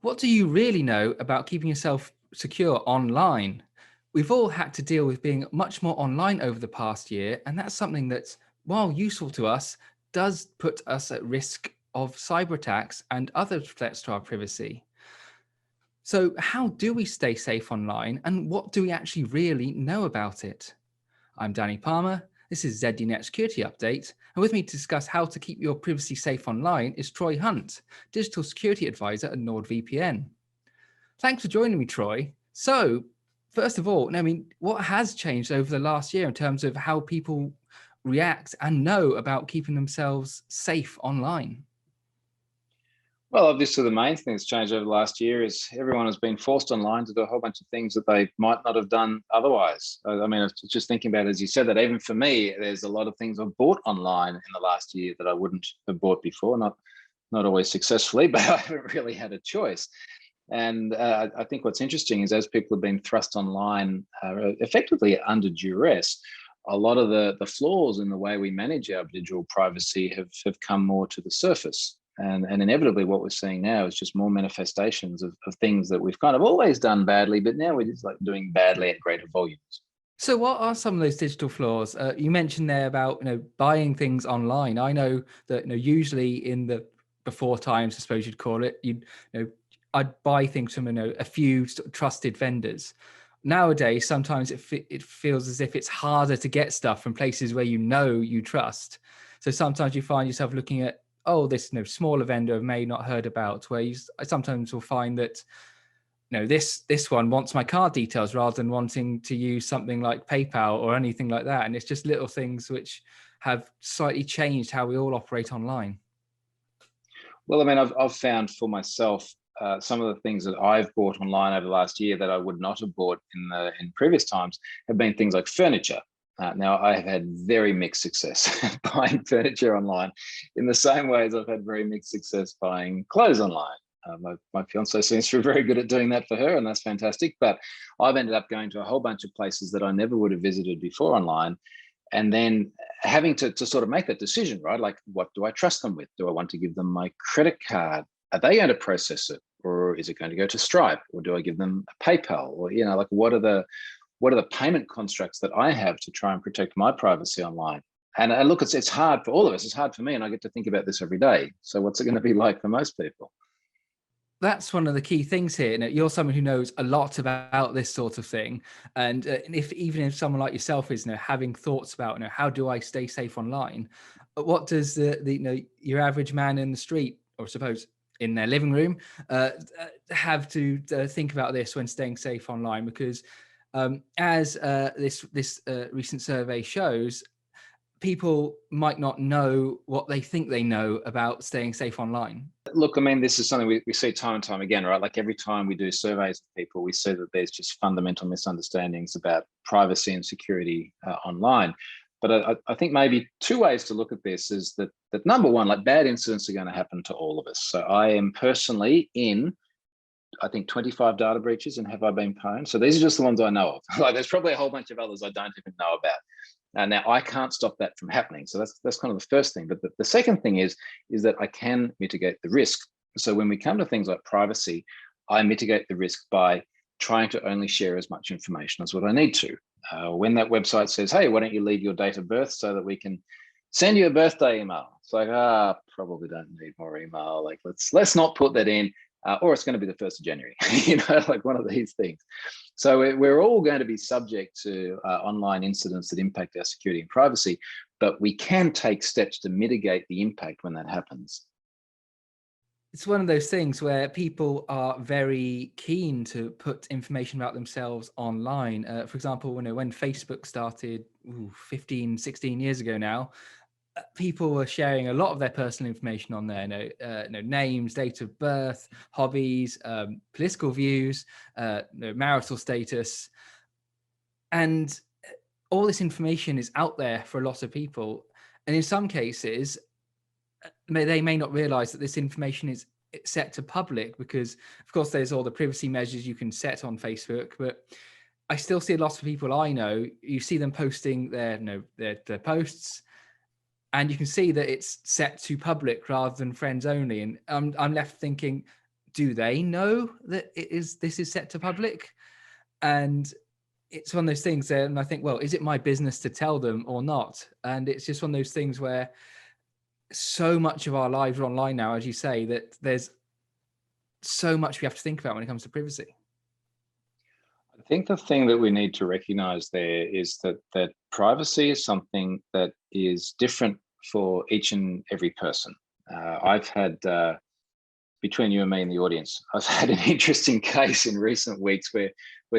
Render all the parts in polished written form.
What do you really know about keeping yourself secure online? We've all had to deal with being much more online over the past year, and that's something that, while useful to us, does put us at risk of cyber attacks and other threats to our privacy. So, how do we stay safe online, and what do we actually really know about it? I'm Danny Palmer. This is ZDNet Security Update, and with me to discuss how to keep your privacy safe online is Troy Hunt, Digital Security Advisor at NordVPN. Thanks for joining me, Troy. So, first of all, what has changed over the last year in terms of how people react and know about keeping themselves safe online? Well, obviously, the main thing that's changed over the last year is everyone has been forced online to do a whole bunch of things that they might not have done otherwise. I mean, I was just thinking about, as you said, that even for me, there's a lot of things I've bought online in the last year that I wouldn't have bought before. Not always successfully, but I haven't really had a choice. And I think what's interesting is as people have been thrust online, effectively under duress, a lot of the flaws in the way we manage our digital privacy have come more to the surface. And inevitably what we're seeing now is just more manifestations of things that we've kind of always done badly, but now we're just like doing badly at greater volumes. So, what are some of those digital flaws? You mentioned there about buying things online. I know that usually in the before times, I suppose you'd call it, I'd buy things from a few sort of trusted vendors. Nowadays, sometimes it feels as if it's harder to get stuff from places where you trust. So sometimes you find yourself looking at, oh, this smaller vendor I may not heard about, where you sometimes will find that this one wants my card details rather than wanting to use something like PayPal or anything like that. And it's just little things which have slightly changed how we all operate online. Well, I mean, I've found for myself some of the things that I've bought online over the last year that I would not have bought in previous times have been things like furniture. Now, I have had very mixed success buying furniture online in the same way as I've had very mixed success buying clothes online. My fiance seems to be very good at doing that for her, and that's fantastic. But I've ended up going to a whole bunch of places that I never would have visited before online, and then having to sort of make that decision, right? Like, what do I trust them with? Do I want to give them my credit card? Are they going to process it, or is it going to go to Stripe, or do I give them a PayPal? Or like what are the payment constructs that I have to try and protect my privacy online? And look, it's hard for all of us. It's hard for me, and I get to think about this every day. So what's it going to be like for most people? That's one of the key things here. You're someone who knows a lot about this sort of thing, and if someone like yourself is having thoughts about how do I stay safe online, what does the your average man in the street, or suppose in their living room, have to think about this when staying safe online? Because as this recent survey shows, people might not know what they think they know about staying safe online. Look, I mean, this is something we see time and time again, right? Like every time we do surveys of people, we see that there's just fundamental misunderstandings about privacy and security online. But I think maybe two ways to look at this is that number one, like bad incidents are going to happen to all of us. So I am personally in, I think, 25 data breaches, and have I been pwned? So these are just the ones I know of. Like there's probably a whole bunch of others I don't even know about. Now I can't stop that from happening. So that's kind of the first thing. But the second thing is that I can mitigate the risk. So when we come to things like privacy, I mitigate the risk by trying to only share as much information as what I need to. When that website says, hey, why don't you leave your date of birth so that we can send you a birthday email? It's like, probably don't need more email. Like let's not put that in. Or it's going to be the 1st of January, like one of these things. So we're all going to be subject to online incidents that impact our security and privacy, but we can take steps to mitigate the impact when that happens. It's one of those things where people are very keen to put information about themselves online. For example, when Facebook started 15, 16 years ago now, people were sharing a lot of their personal information on there, names, date of birth, hobbies, political views, marital status. And all this information is out there for a lot of people. And in some cases, they may not realize that this information is set to public, because of course there's all the privacy measures you can set on Facebook, but I still see a lot of people I know, you see them posting their posts, and you can see that it's set to public rather than friends only. And I'm left thinking, do they know that this is set to public? And it's one of those things there, and I think, well, is it my business to tell them or not? And it's just one of those things where so much of our lives are online now, as you say, that there's so much we have to think about when it comes to privacy. I think the thing that we need to recognize there is that privacy is something that is different for each and every person. I've had, between you and me in the audience, I've had an interesting case in recent weeks where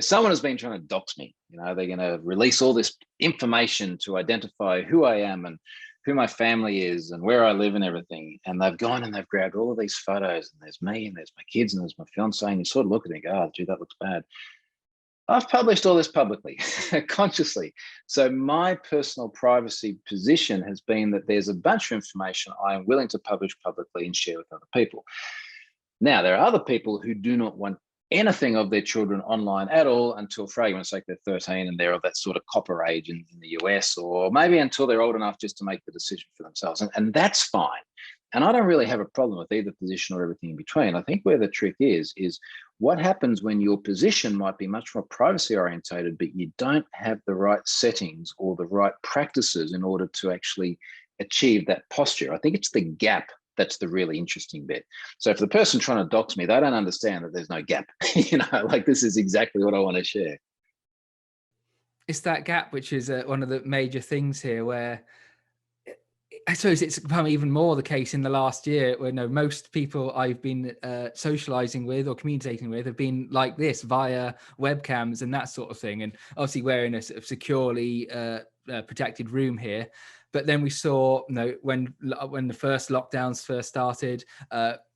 someone has been trying to dox me. You know, they're going to release all this information to identify who I am and who my family is and where I live and everything. And they've gone and they've grabbed all of these photos, and there's me and there's my kids and there's my fiance, and you sort of look at it and go, oh, gee, that looks bad. I've published all this publicly, consciously. So my personal privacy position has been that there's a bunch of information I am willing to publish publicly and share with other people. Now, there are other people who do not want anything of their children online at all until, for argument's sake, they're 13 and they're of that sort of copper age in the US, or maybe until they're old enough just to make the decision for themselves. And that's fine. And I don't really have a problem with either position or everything in between. I think where the trick is what happens when your position might be much more privacy orientated, but you don't have the right settings or the right practices in order to actually achieve that posture. I think it's the gap that's the really interesting bit. So if the person trying to dox me, they don't understand that there's no gap. You know, like, this is exactly what I want to share. It's that gap, which is one of the major things here, where I suppose it's become even more the case in the last year, where most people I've been socializing with or communicating with have been like this via webcams and that sort of thing. And obviously we're in a sort of securely protected room here. But then we saw, when the first lockdowns first started,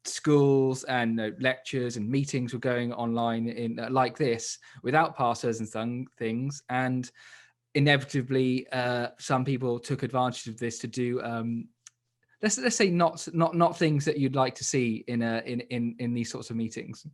schools and lectures and meetings were going online in like this without passwords and some things. And inevitably, some people took advantage of this to do, let's say, not things that you'd like to see in these sorts of meetings.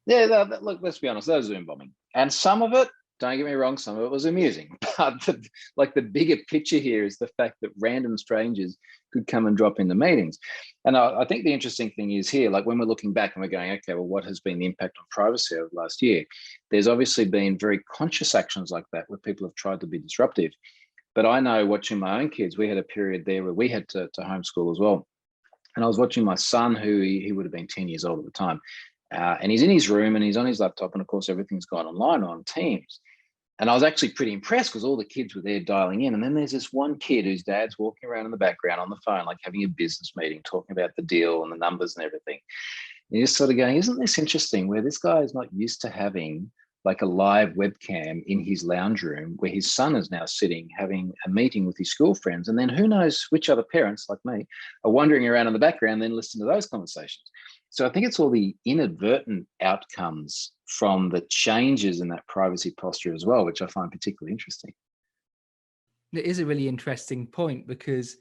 Yeah, look, let's be honest, that was Zoom bombing, and some of it, don't get me wrong, some of it was amusing. But the bigger picture here is the fact that random strangers could come and drop into meetings. And I think the interesting thing is here, like, when we're looking back and we're going, okay, well, what has been the impact on privacy over the last year? There's obviously been very conscious actions like that where people have tried to be disruptive. But I know, watching my own kids, we had a period there where we had to homeschool as well. And I was watching my son, who he would have been 10 years old at the time. And he's in his room and he's on his laptop, and of course everything's gone online on Teams. And I was actually pretty impressed because all the kids were there dialing in. And then there's this one kid whose dad's walking around in the background on the phone, like having a business meeting, talking about the deal and the numbers and everything. And you're just sort of going, isn't this interesting, where this guy is not used to having like a live webcam in his lounge room, where his son is now sitting having a meeting with his school friends. And then who knows which other parents like me are wandering around in the background, then listening to those conversations. So I think it's all the inadvertent outcomes from the changes in that privacy posture as well, which I find particularly interesting. It is a really interesting point, because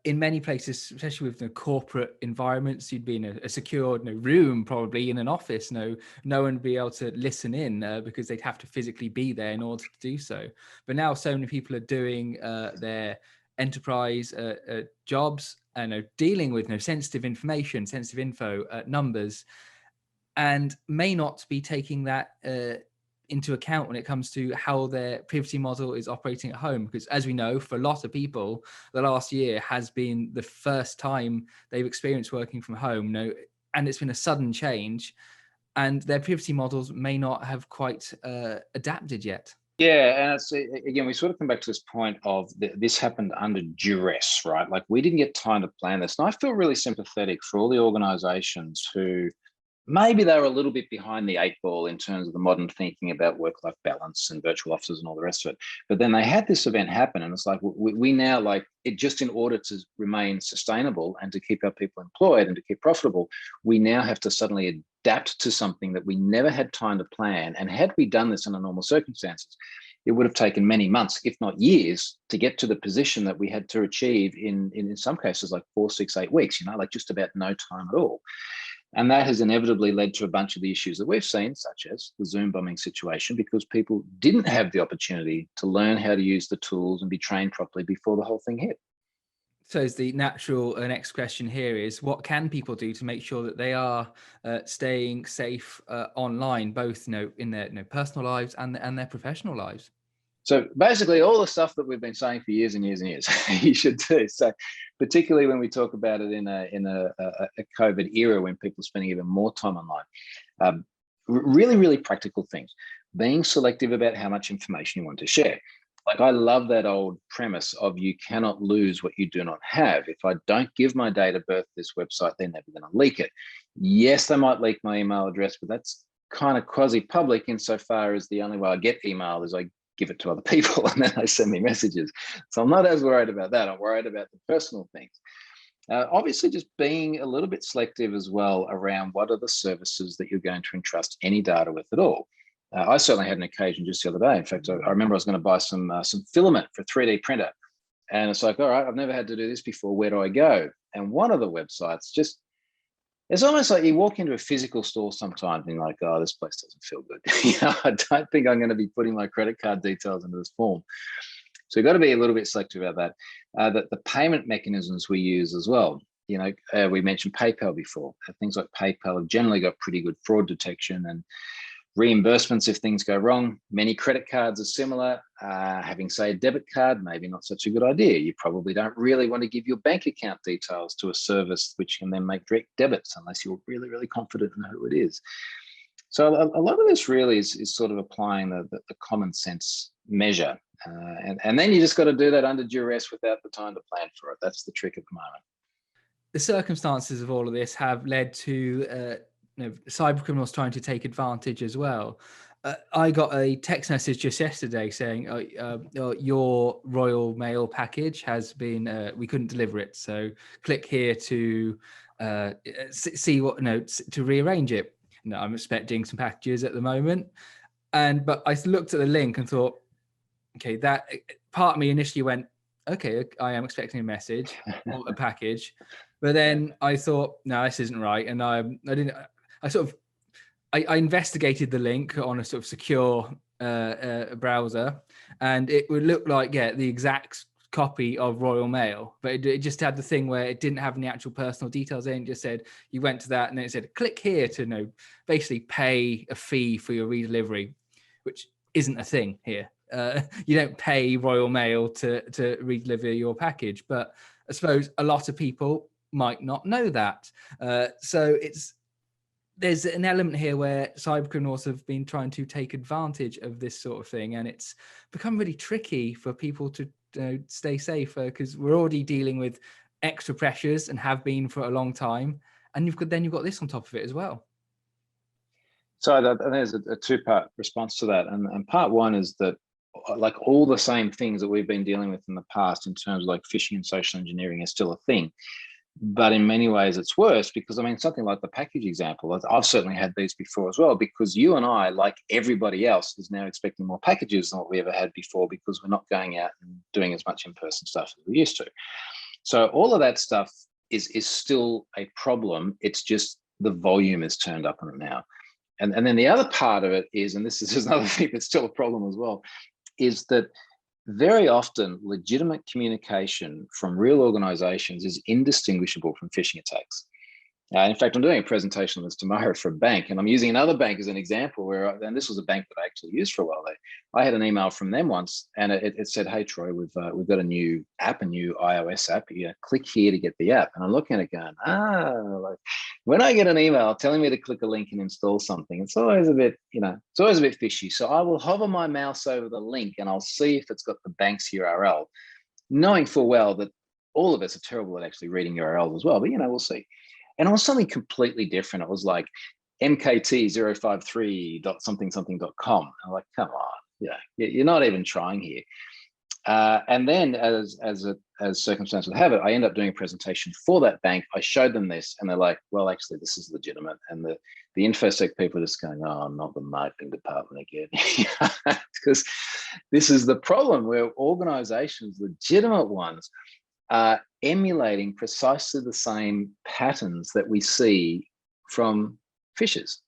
in many places, especially with the corporate environments, you'd be in a secured room, probably in an office. No one would be able to listen in because they'd have to physically be there in order to do so. But now so many people are doing their enterprise jobs and dealing with sensitive information, sensitive info, numbers, and may not be taking that into account when it comes to how their privacy model is operating at home. Because as we know, for a lot of people, the last year has been the first time they've experienced working from home, and it's been a sudden change, and their privacy models may not have quite adapted yet. Yeah, and it's, again, we sort of come back to this point of this happened under duress, right? Like, we didn't get time to plan this. And I feel really sympathetic for all the organizations who maybe they were a little bit behind the 8 ball in terms of the modern thinking about work-life balance and virtual offices and all the rest of it. But then they had this event happen, and it's like, we now, like, it just, in order to remain sustainable and to keep our people employed and to keep profitable, we now have to suddenly adapt to something that we never had time to plan. And had we done this under normal circumstances, it would have taken many months, if not years, to get to the position that we had to achieve in some cases, like 4, 6, 8 weeks, like just about no time at all. And that has inevitably led to a bunch of the issues that we've seen, such as the Zoom bombing situation, because people didn't have the opportunity to learn how to use the tools and be trained properly before the whole thing hit. So is the natural next question here is, what can people do to make sure that they are staying safe online, both in their personal lives and their professional lives? So basically all the stuff that we've been saying for years and years and years, you should do. So particularly when we talk about it in a COVID era when people are spending even more time online, really, really practical things. Being selective about how much information you want to share. Like, I love that old premise of you cannot lose what you do not have. If I don't give my date of birth to this website, they're never going to leak it. Yes, they might leak my email address, but that's kind of quasi-public insofar as the only way I get email is I give it to other people and then they send me messages. So I'm not as worried about that. I'm worried about the personal things. Obviously, just being a little bit selective as well around what are the services that you're going to entrust any data with at all. I certainly had an occasion just the other day. In fact, I remember I was going to buy some filament for a 3D printer. And it's like, all right, I've never had to do this before. Where do I go? And one of the websites just, it's almost like you walk into a physical store sometimes and you're like, oh, this place doesn't feel good. I don't think I'm going to be putting my credit card details into this form. So you've got to be a little bit selective about that. The payment mechanisms we use as well. We mentioned PayPal before. Things like PayPal have generally got pretty good fraud detection and reimbursements if things go wrong. Many credit cards are similar. Having, say, a debit card, maybe not such a good idea. You probably don't really want to give your bank account details to a service which can then make direct debits unless you're really, really confident in who it is. So a lot of this really is sort of applying the common sense measure. And then you just got to do that under duress without the time to plan for it. That's the trick at the moment. The circumstances of all of this have led to cyber criminals trying to take advantage as well. I got a text message just yesterday saying your Royal Mail package has been, we couldn't deliver it. So click here to see what notes to rearrange it. No, I'm expecting some packages at the moment. But I looked at the link and thought, okay, that part of me initially went, okay, I am expecting a message or a package. But then I thought, no, this isn't right. And I investigated the link on a sort of secure browser, and it would look like, the exact copy of Royal Mail, but it just had the thing where it didn't have any actual personal details in. It just said you went to that, and then it said click here to basically pay a fee for your redelivery, which isn't a thing here. You don't pay Royal Mail to redeliver your package, but I suppose a lot of people might not know that. So there's an element here where cyber criminals have been trying to take advantage of this sort of thing, and it's become really tricky for people to stay safe because we're already dealing with extra pressures and have been for a long time, and you've got this on top of it as well. So I think there's a two-part response to that, and part one is that, like, all the same things that we've been dealing with in the past in terms of like phishing and social engineering is still a thing. But in many ways it's worse because, I mean, something like the package example, I've certainly had these before as well, because you and I, like everybody else, is now expecting more packages than what we ever had before because we're not going out and doing as much in-person stuff as we used to. So all of that stuff is still a problem. It's just the volume is turned up on it now. And then the other part of it is, and this is just another thing that's still a problem as well, is that very often legitimate communication from real organizations is indistinguishable from phishing attacks. In fact, I'm doing a presentation on this tomorrow for a bank, and I'm using another bank as an example and this was a bank that I actually used for a while. I had an email from them once, and it said, "Hey Troy, we've got a new app, a new iOS app. Click here to get the app." And I'm looking at it going, like, when I get an email telling me to click a link and install something, it's always a bit, it's always a bit fishy. So I will hover my mouse over the link and I'll see if it's got the bank's URL, knowing full well that all of us are terrible at actually reading URLs as well, but we'll see. And it was something completely different. It was like mkt053.something.com. I'm like, come on, you're not even trying here. And then as circumstance would have it, I end up doing a presentation for that bank. I showed them this and they're like, well, actually, this is legitimate. And the InfoSec people are just going, oh, not the marketing department again. Because this is the problem where organizations, legitimate ones, are emulating precisely the same patterns that we see from phishers.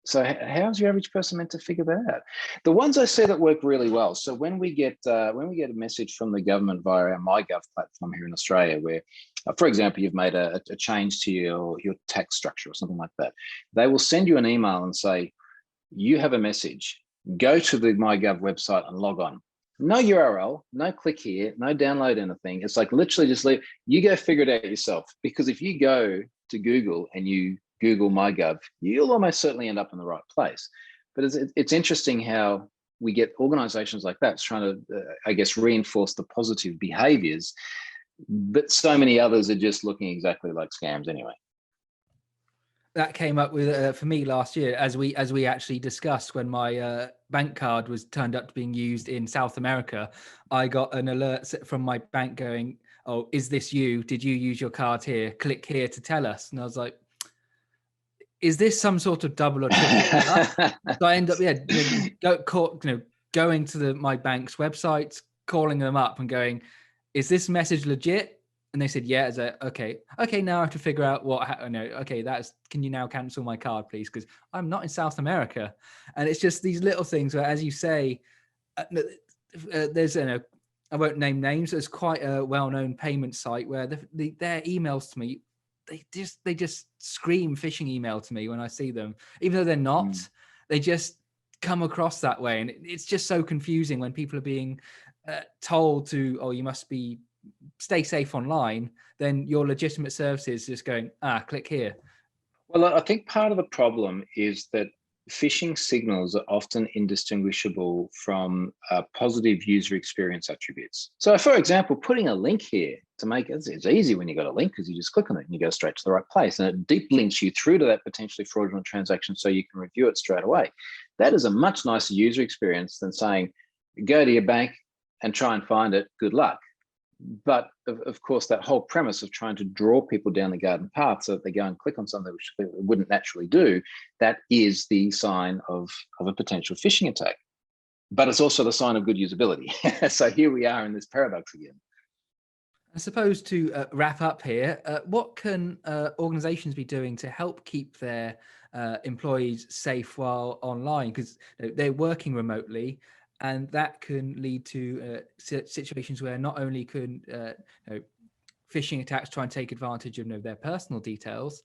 So how's your average person meant to figure that out? The ones I see that work really well. So when we get a message from the government via our MyGov platform here in Australia, where, for example, you've made a change to your tax structure or something like that, they will send you an email and say, you have a message. Go to the MyGov website and log on. No URL, no click here, no download anything. It's like literally just leave. You go figure it out yourself. Because if you go to Google and you Google MyGov, you'll almost certainly end up in the right place. But it's interesting how we get organizations like that trying to, I guess, reinforce the positive behaviors, but so many others are just looking exactly like scams anyway. That came up with for me last year, as we actually discussed when my bank card was turned up to being used in South America. I got an alert from my bank going, "Oh, is this you? Did you use your card here? Click here to tell us." And I was like, "Is this some sort of double or triple?" So I end up, going to my bank's website, calling them up and going, "Is this message legit?" And they said, "Yeah." It's like, okay, now I have to figure out can you now cancel my card, please? Because I'm not in South America. And it's just these little things where, as you say, there's, I won't name names. There's quite a well-known payment site where their emails to me, they just scream phishing email to me when I see them, even though they're not. They just come across that way, and it's just so confusing when people are being told to, "Oh, you must stay safe online." Then your legitimate services just going, click here. Well, I think part of the problem is that phishing signals are often indistinguishable from positive user experience attributes. So, for example, putting a link here to make it's easy when you got a link, because you just click on it and you go straight to the right place, and it deep links you through to that potentially fraudulent transaction so you can review it straight away. That is a much nicer user experience than saying, go to your bank and try and find it, good luck. But of course, that whole premise of trying to draw people down the garden path so that they go and click on something which they wouldn't naturally do, that is the sign of a potential phishing attack. But it's also the sign of good usability. So here we are in this paradox again. I suppose to wrap up here, what can organizations be doing to help keep their employees safe while online? Because they're working remotely, and that can lead to situations where not only can phishing attacks try and take advantage of their personal details,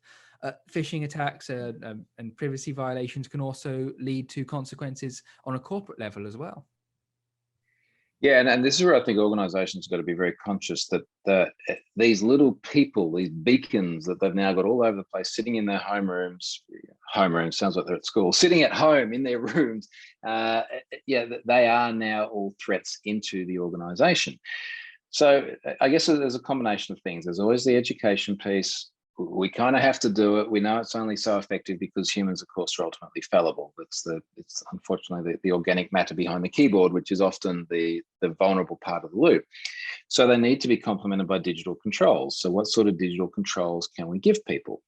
phishing attacks and privacy violations can also lead to consequences on a corporate level as well. Yeah, and this is where I think organizations have got to be very conscious that these little people, these beacons that they've now got all over the place, sitting in their homerooms sounds like they're at school, sitting at home in their rooms, they are now all threats into the organization. So I guess there's a combination of things. There's always the education piece. We kind of have to do it. We know it's only so effective because humans, of course, are ultimately fallible. It's unfortunately the organic matter behind the keyboard, which is often the vulnerable part of the loop. So they need to be complemented by digital controls. So what sort of digital controls can we give people?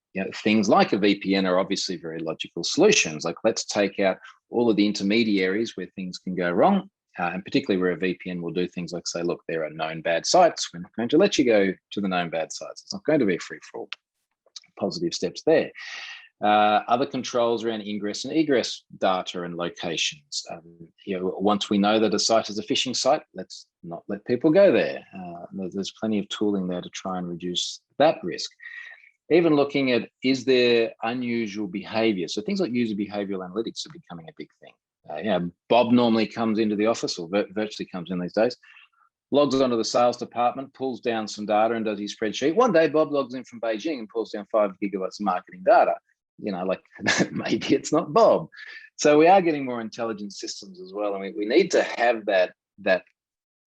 Things like a VPN are obviously very logical solutions. Like, let's take out all of the intermediaries where things can go wrong. And particularly where a VPN will do things like say, look, there are known bad sites. We're not going to let you go to the known bad sites. It's not going to be a free-for-all. Positive steps there. Other controls around ingress and egress data and locations. Once we know that a site is a phishing site, let's not let people go there. There's plenty of tooling there to try and reduce that risk. Even looking at, is there unusual behavior? So things like user behavioral analytics are becoming a big thing. Bob normally comes into the office, or virtually comes in these days, logs onto the sales department, pulls down some data and does his spreadsheet. One day, Bob logs in from Beijing and pulls down 5 gigabytes of marketing data. Maybe it's not Bob. So we are getting more intelligent systems as well. And we need to have that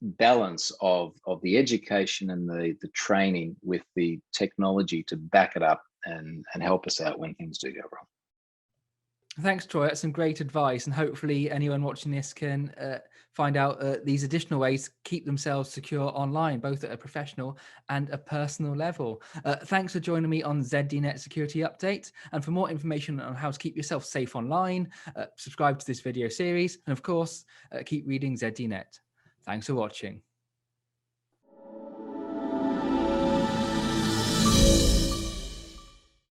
balance of the education and the training with the technology to back it up and help us out when things do go wrong. Thanks, Troy. That's some great advice, and hopefully anyone watching this can find out these additional ways to keep themselves secure online, both at a professional and a personal level. Thanks for joining me on ZDNet Security Update. And for more information on how to keep yourself safe online, subscribe to this video series, and of course, keep reading ZDNet. Thanks for watching.